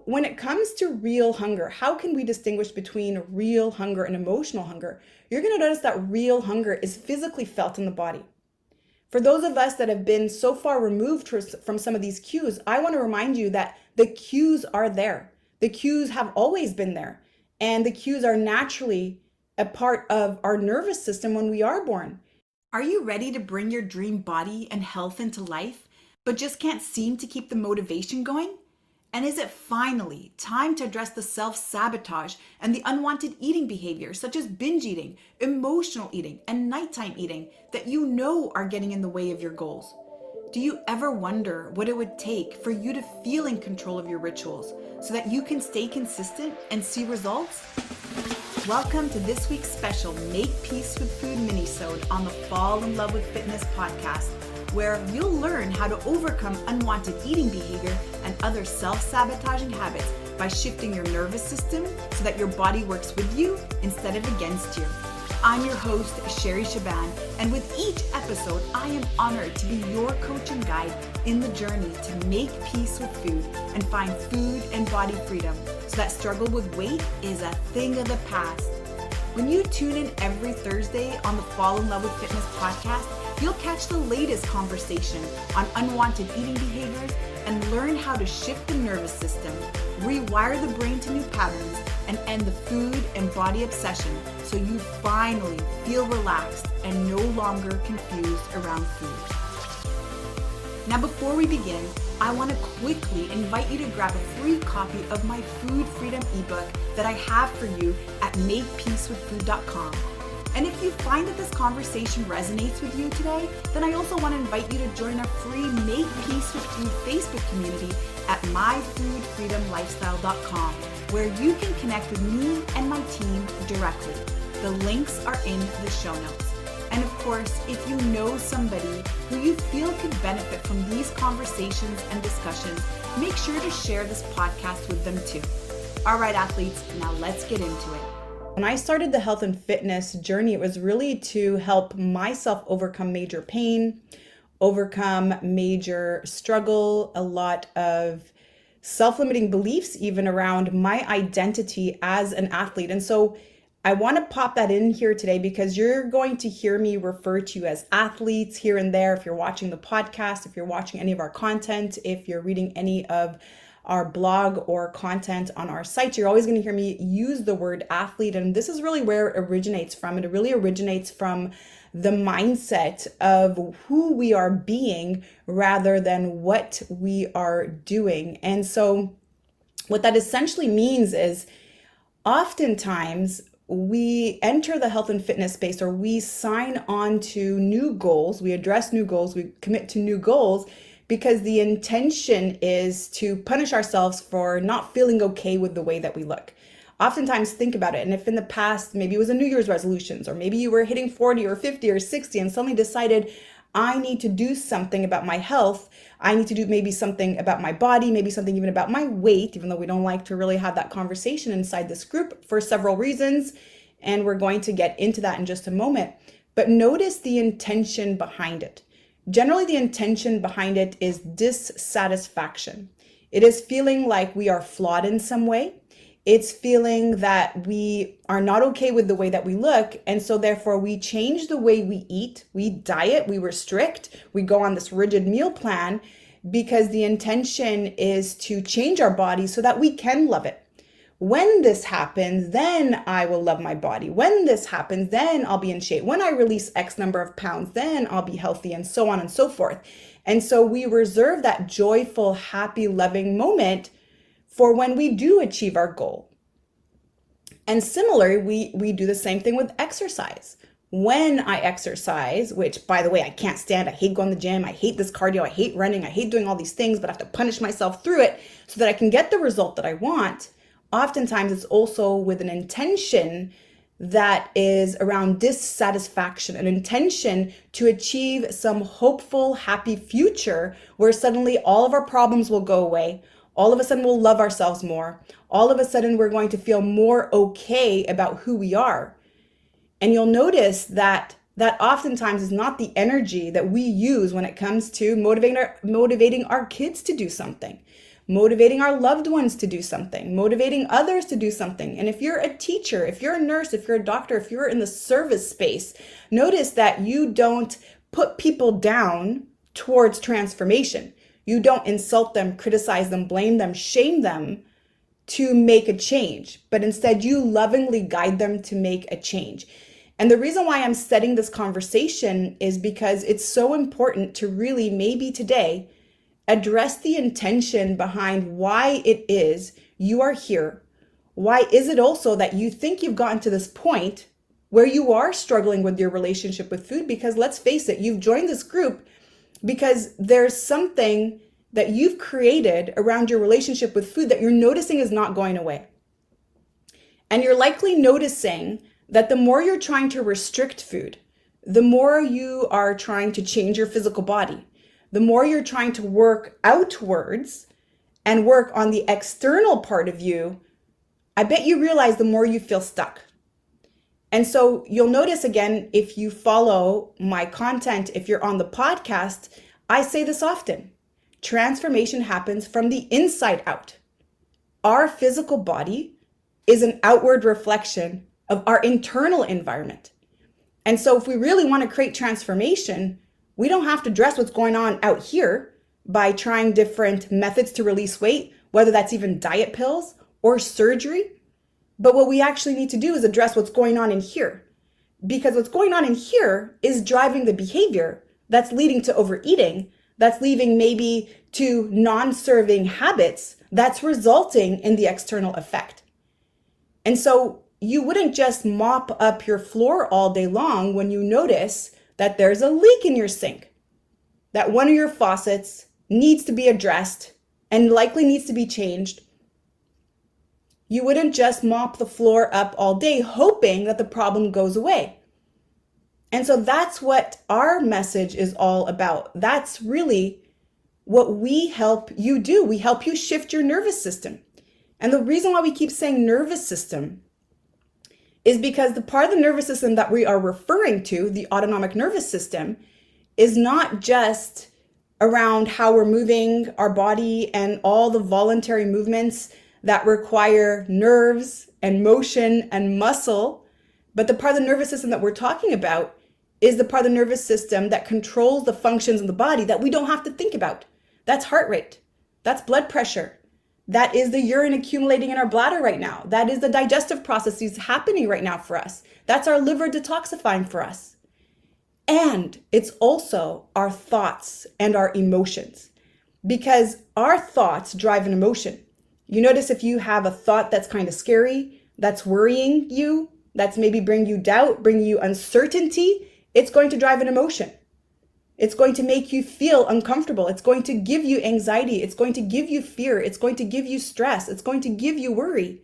So when it comes to real hunger, how can we distinguish between real hunger and emotional hunger? You're going to notice that real hunger is physically felt in the body. For those of us that have been so far removed from some of these cues, I want to remind you that the cues are there. The cues have always been there. And the cues are naturally a part of our nervous system when we are born. Are you ready to bring your dream body and health into life, but just can't seem to keep the motivation going? And is it finally time to address the self-sabotage and the unwanted eating behaviors such as binge eating, emotional eating, and nighttime eating that you know are getting in the way of your goals? Do you ever wonder what it would take for you to feel in control of your rituals so that you can stay consistent and see results? Welcome to this week's special Make Peace with Food Minisode on the Fall in Love with Fitness podcast, where you'll learn how to overcome unwanted eating behavior and other self-sabotaging habits by shifting your nervous system so that your body works with you instead of against you. I'm your host, Shaban, and with each episode, I am honored to be your coach and guide in the journey to make peace with food and find food and body freedom so that struggle with weight is a thing of the past. When you tune in every Thursday on the Fall in Love with Fitness podcast, you'll catch the latest conversation on unwanted eating behaviors and learn how to shift the nervous system, rewire the brain to new patterns, and end the food and body obsession so you finally feel relaxed and no longer confused around food. Now, before we begin, I want to quickly invite you to grab a free copy of my Food Freedom ebook that I have for you at makepeacewithfood.com. And if you find that this conversation resonates with you today, then I also want to invite you to join our free Make Peace with Food Facebook community at myfoodfreedomlifestyle.com, where you can connect with me and my team directly. The links are in the show notes. And of course, if you know somebody who you feel could benefit from these conversations and discussions, make sure to share this podcast with them too. All right, athletes, now let's get into it. When I started the health and fitness journey, it was really to help myself overcome major pain, overcome major struggle, a lot of self-limiting beliefs even around my identity as an athlete. And so I want to pop that in here today because you're going to hear me refer to you as athletes here and there. If you're watching the podcast, if you're watching any of our content, if you're reading any of our blog or content on our site, you're always going to hear me use the word athlete. And this is really where it originates from. It really originates from the mindset of who we are being rather than what we are doing. And so what that essentially means is oftentimes we enter the health and fitness space, or we sign on to new goals, we address new goals, we commit to new goals because the intention is to punish ourselves for not feeling okay with the way that we look. Oftentimes, think about it. And if in the past, maybe it was a New Year's resolutions, or maybe you were hitting 40 or 50 or 60 and suddenly decided, I need to do something about my health. I need to do maybe something about my body, maybe something even about my weight, even though we don't like to really have that conversation inside this group for several reasons. And we're going to get into that in just a moment. But notice the intention behind it. Generally, the intention behind it is dissatisfaction. It is feeling like we are flawed in some way. It's feeling that we are not okay with the way that we look. And so therefore we change the way we eat, we diet, we restrict, we go on this rigid meal plan because the intention is to change our body so that we can love it. When this happens, then I will love my body. When this happens, then I'll be in shape. When I release X number of pounds, then I'll be healthy, and so on and so forth. And so we reserve that joyful, happy, loving moment for when we do achieve our goal. And similarly, we do the same thing with exercise. When I exercise, which by the way, I can't stand, I hate going to the gym, I hate this cardio, I hate running, I hate doing all these things, but I have to punish myself through it so that I can get the result that I want. Oftentimes it's also with an intention that is around dissatisfaction, an intention to achieve some hopeful, happy future where suddenly all of our problems will go away. All of a sudden we'll love ourselves more. All of a sudden we're going to feel more okay about who we are. And you'll notice that oftentimes is not the energy that we use when it comes to motivating our kids to do something. motivating our loved ones to do something, motivating others to do something. And if you're a teacher, if you're a nurse, if you're a doctor, if you're in the service space, notice that you don't put people down towards transformation. You don't insult them, criticize them, blame them, shame them to make a change, but instead you lovingly guide them to make a change. And the reason why I'm setting this conversation is because it's so important to really, maybe today, address the intention behind why it is you are here. Why is it also that you think you've gotten to this point where you are struggling with your relationship with food? Because let's face it, you've joined this group because there's something that you've created around your relationship with food that you're noticing is not going away. And you're likely noticing that the more you're trying to restrict food, the more you are trying to change your physical body, the more you're trying to work outwards and work on the external part of you, I bet you realize the more you feel stuck. And so you'll notice again, if you follow my content, if you're on the podcast, I say this often. Transformation happens from the inside out. Our physical body is an outward reflection of our internal environment. And so if we really want to create transformation, we don't have to address what's going on out here by trying different methods to release weight, whether that's even diet pills or surgery. But what we actually need to do is address what's going on in here. Because what's going on in here is driving the behavior that's leading to overeating, that's leading maybe to non-serving habits, that's resulting in the external effect. And so you wouldn't just mop up your floor all day long when you notice that there's a leak in your sink, that one of your faucets needs to be addressed and likely needs to be changed. You wouldn't just mop the floor up all day hoping that the problem goes away. And so that's what our message is all about. That's really what we help you do. We help you shift your nervous system. And the reason why we keep saying nervous system is because the part of the nervous system that we are referring to, the autonomic nervous system, is not just around how we're moving our body and all the voluntary movements that require nerves and motion and muscle, but the part of the nervous system that we're talking about is the part of the nervous system that controls the functions in the body that we don't have to think about. That's heart rate, that's blood pressure, that is the urine accumulating in our bladder right now. That is the digestive processes happening right now for us. That's our liver detoxifying for us. And it's also our thoughts and our emotions, because our thoughts drive an emotion. You notice if you have a thought that's kind of scary, that's worrying you, that's maybe bringing you doubt, bringing you uncertainty, it's going to drive an emotion. It's going to make you feel uncomfortable. It's going to give you anxiety. It's going to give you fear. It's going to give you stress. It's going to give you worry.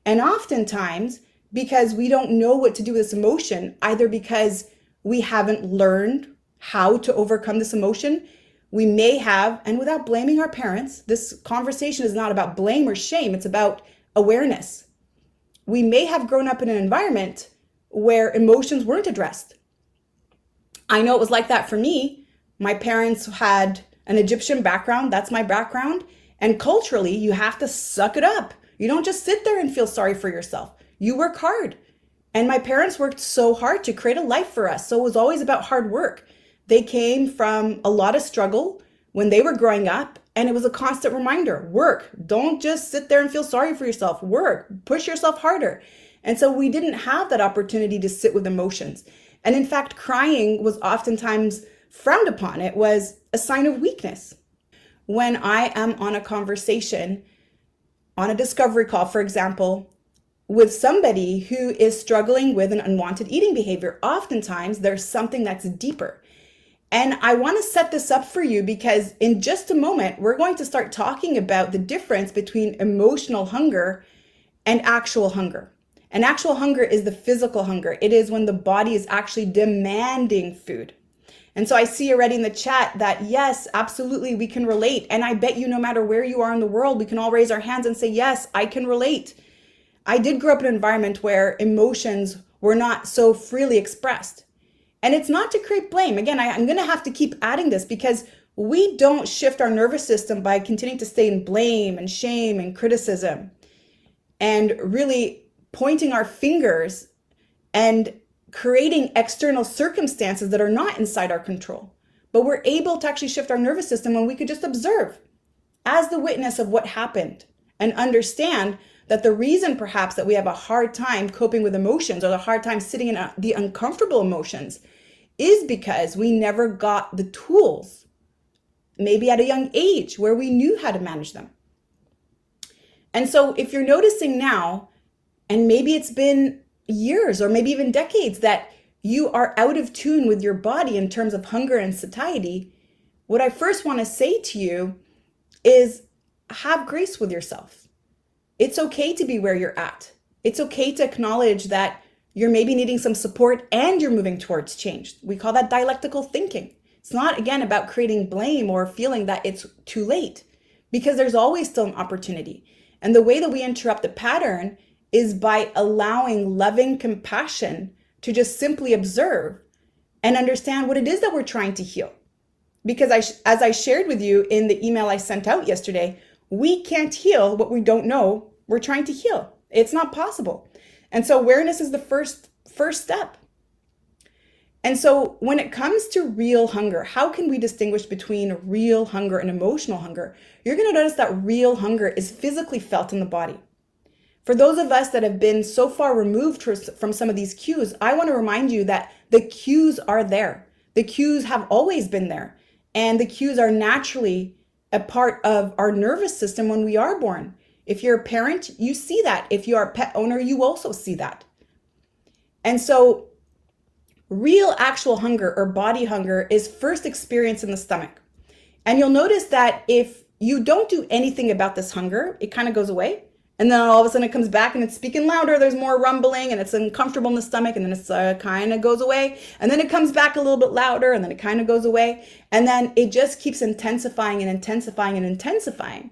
And oftentimes, because we don't know what to do with this emotion, either because we haven't learned how to overcome this emotion, we may have, and without blaming our parents, this conversation is not about blame or shame, it's about awareness. We may have grown up in an environment where emotions weren't addressed. I know it was like that for me. My parents had an Egyptian background. That's my background. And culturally, you have to suck it up. You don't just sit there and feel sorry for yourself. You work hard. And my parents worked so hard to create a life for us. So it was always about hard work. They came from a lot of struggle when they were growing up. And it was a constant reminder, work. Don't just sit there and feel sorry for yourself. Work. Push yourself harder. And so we didn't have that opportunity to sit with emotions. And in fact, crying was oftentimes frowned upon. It was a sign of weakness. When I am on a conversation, on a discovery call, for example, with somebody who is struggling with an unwanted eating behavior, oftentimes there's something that's deeper. And I want to set this up for you because in just a moment, we're going to start talking about the difference between emotional hunger and actual hunger. And actual hunger is the physical hunger. It is when the body is actually demanding food. And so I see already in the chat that yes, absolutely, we can relate. And I bet you no matter where you are in the world, we can all raise our hands and say, yes, I can relate. I did grow up in an environment where emotions were not so freely expressed. And it's not to create blame. Again, I'm going to have to keep adding this because we don't shift our nervous system by continuing to stay in blame and shame and criticism and really pointing our fingers and creating external circumstances that are not inside our control. But we're able to actually shift our nervous system when we could just observe as the witness of what happened and understand that the reason perhaps that we have a hard time coping with emotions or the hard time sitting in the uncomfortable emotions is because we never got the tools, maybe at a young age, where we knew how to manage them. And so if you're noticing now, and maybe it's been years or maybe even decades that you are out of tune with your body in terms of hunger and satiety, what I first want to say to you is have grace with yourself. It's okay to be where you're at. It's okay to acknowledge that you're maybe needing some support and you're moving towards change. We call that dialectical thinking. It's not, again, about creating blame or feeling that it's too late, because there's always still an opportunity. And the way that we interrupt the pattern is by allowing loving compassion to just simply observe and understand what it is that we're trying to heal. Because as I shared with you in the email I sent out yesterday, we can't heal what we don't know we're trying to heal. It's not possible. And so awareness is the first step. And so when it comes to real hunger, how can we distinguish between real hunger and emotional hunger? You're going to notice that real hunger is physically felt in the body. For those of us that have been so far removed from some of these cues, I want to remind you that the cues are there. The cues have always been there. And the cues are naturally a part of our nervous system when we are born. If you're a parent, you see that. If you are a pet owner, you also see that. And so real actual hunger or body hunger is first experienced in the stomach. And you'll notice that if you don't do anything about this hunger, it kind of goes away. And then all of a sudden it comes back and it's speaking louder. There's more rumbling and it's uncomfortable in the stomach, and then it's kind of goes away. And then it comes back a little bit louder and then it kind of goes away. And then it just keeps intensifying and intensifying and intensifying.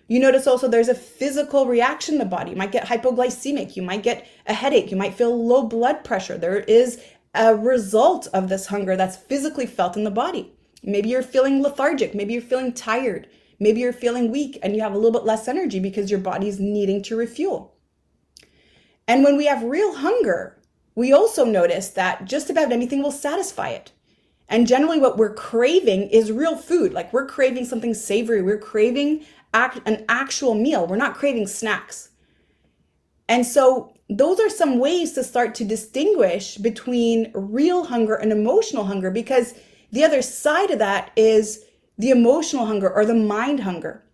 You notice also there's a physical reaction in the body. You might get hypoglycemic. You might get a headache. You might feel low blood pressure. There is a result of this hunger that's physically felt in the body. Maybe you're feeling lethargic. Maybe you're feeling tired. Maybe you're feeling weak and you have a little bit less energy because your body's needing to refuel. And when we have real hunger, we also notice that just about anything will satisfy it. And generally what we're craving is real food. Like we're craving something savory. We're craving an actual meal. We're not craving snacks. And so those are some ways to start to distinguish between real hunger and emotional hunger, because the other side of that is the emotional hunger or the mind hunger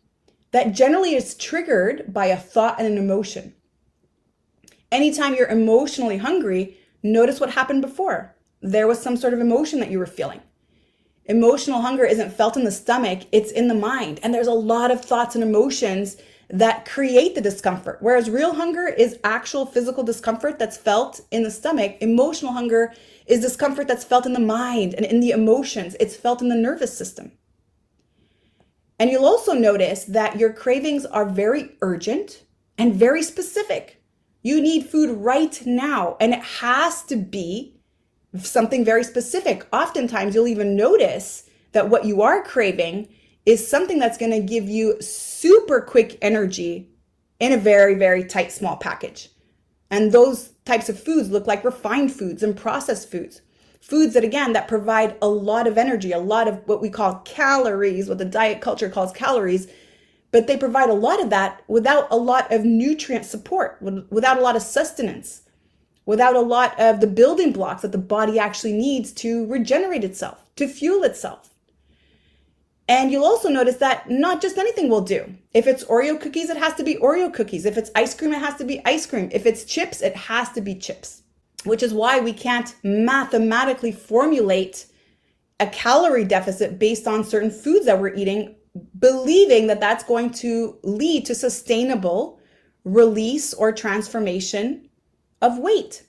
that generally is triggered by a thought and an emotion. Anytime you're emotionally hungry, notice what happened before. There was some sort of emotion that you were feeling. Emotional hunger isn't felt in the stomach, it's in the mind. And there's a lot of thoughts and emotions that create the discomfort. Whereas real hunger is actual physical discomfort that's felt in the stomach. Emotional hunger is discomfort that's felt in the mind and in the emotions. It's felt in the nervous system. And you'll also notice that your cravings are very urgent and very specific. You need food right now, and it has to be something very specific. Oftentimes, you'll even notice that what you are craving is something that's going to give you super quick energy in a very, very tight, small package. And those types of foods look like refined foods and processed foods. Foods that, again, that provide a lot of energy, a lot of what we call calories, what the diet culture calls calories, but they provide a lot of that without a lot of nutrient support, without a lot of sustenance, without a lot of the building blocks that the body actually needs to regenerate itself, to fuel itself. And you'll also notice that not just anything will do. If it's Oreo cookies, it has to be Oreo cookies. If it's ice cream, it has to be ice cream. If it's chips, it has to be chips. Which is why we can't mathematically formulate a calorie deficit based on certain foods that we're eating, believing that that's going to lead to sustainable release or transformation of weight.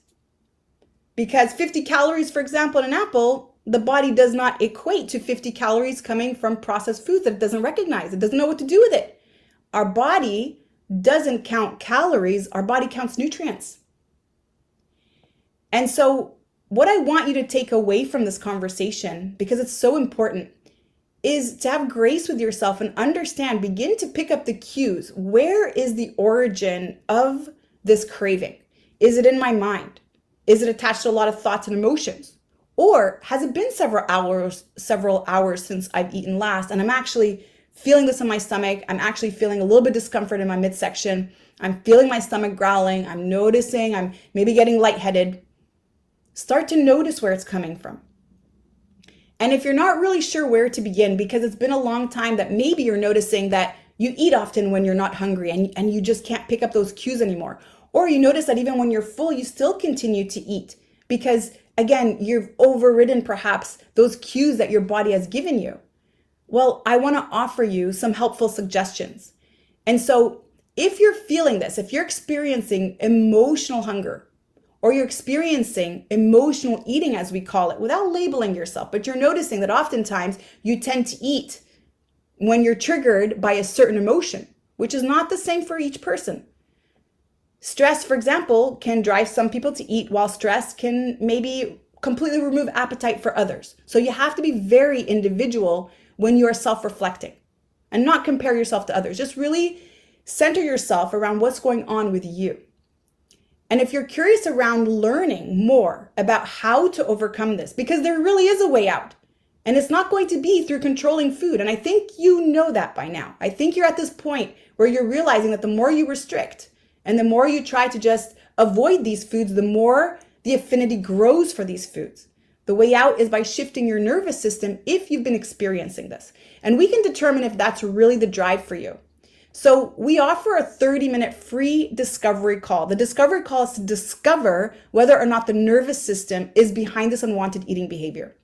Because 50 calories, for example, in an apple, the body does not equate to 50 calories coming from processed foods that it doesn't recognize. It doesn't know what to do with it. Our body doesn't count calories. Our body counts nutrients. And so what I want you to take away from this conversation, because it's so important, is to have grace with yourself and understand, begin to pick up the cues. Where is the origin of this craving? Is it in my mind? Is it attached to a lot of thoughts and emotions? Or has it been several hours since I've eaten last, and I'm actually feeling this in my stomach? I'm actually feeling a little bit of discomfort in my midsection. I'm feeling my stomach growling. I'm noticing I'm maybe getting lightheaded. Start to notice where it's coming from. And if you're not really sure where to begin, because it's been a long time that maybe you're noticing that you eat often when you're not hungry and you just can't pick up those cues anymore. Or you notice that even when you're full, you still continue to eat because, again, you've overridden perhaps those cues that your body has given you. Well, I want to offer you some helpful suggestions. And so if you're feeling this, if you're experiencing emotional hunger, or you're experiencing emotional eating, as we call it, without labeling yourself, but you're noticing that oftentimes you tend to eat when you're triggered by a certain emotion, which is not the same for each person. Stress, for example, can drive some people to eat, while stress can maybe completely remove appetite for others. So you have to be very individual when you are self-reflecting and not compare yourself to others. Just really center yourself around what's going on with you. And if you're curious around learning more about how to overcome this, because there really is a way out, and it's not going to be through controlling food. And I think you know that by now. I think you're at this point where you're realizing that the more you restrict and the more you try to just avoid these foods, the more the affinity grows for these foods. The way out is by shifting your nervous system if you've been experiencing this. And we can determine if that's really the drive for you. So we offer a 30-minute free discovery call. The discovery call is to discover whether or not the nervous system is behind this unwanted eating behavior.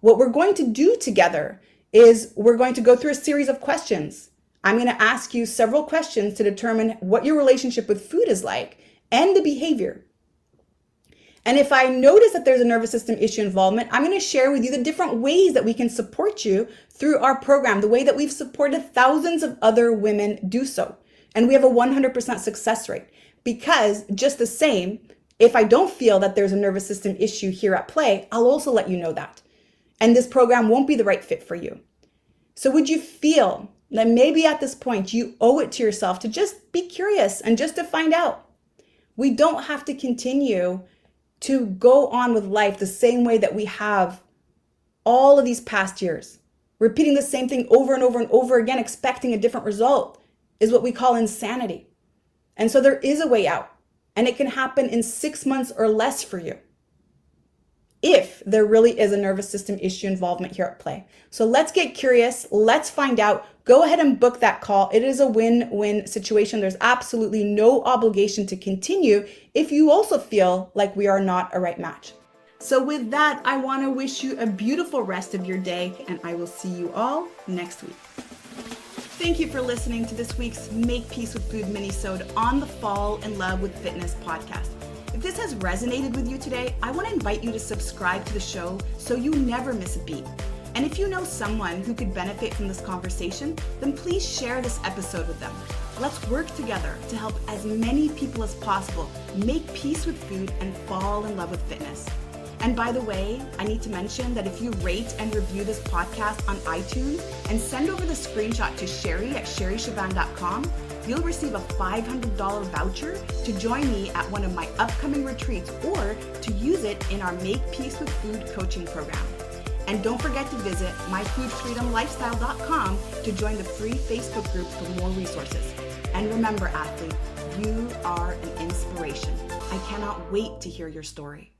What we're going to do together is we're going to go through a series of questions. I'm going to ask you several questions to determine what your relationship with food is like and the behavior. And if I notice that there's a nervous system issue involvement, I'm going to share with you the different ways that we can support you through our program, the way that we've supported thousands of other women do so. And we have a 100% success rate because just the same, if I don't feel that there's a nervous system issue here at play, I'll also let you know that. And this program won't be the right fit for you. So would you feel that maybe at this point you owe it to yourself to just be curious and just to find out? We don't have to continue to go on with life the same way that we have all of these past years. Repeating the same thing over and over and over again, expecting a different result, is what we call insanity. And so there is a way out, and it can happen in 6 months or less for you if there really is a nervous system issue involvement here at play. So let's get curious. Let's find out. Go ahead and book that call. It is a win-win situation. There's absolutely no obligation to continue if you also feel like we are not a right match. So with that, I want to wish you a beautiful rest of your day, and I will see you all next week. Thank you for listening to this week's Make Peace with Food Minisode on the Fall in Love with Fitness podcast. If this has resonated with you today, I want to invite you to subscribe to the show so you never miss a beat. And if you know someone who could benefit from this conversation, then please share this episode with them. Let's work together to help as many people as possible make peace with food and fall in love with fitness. And by the way, I need to mention that if you rate and review this podcast on iTunes and send over the screenshot to Sherry at sherryshaban.com, you'll receive a $500 voucher to join me at one of my upcoming retreats or to use it in our Make Peace with Food coaching program. And don't forget to visit myfoodfreedomlifestyle.com to join the free Facebook group for more resources. And remember, athlete, you are an inspiration. I cannot wait to hear your story.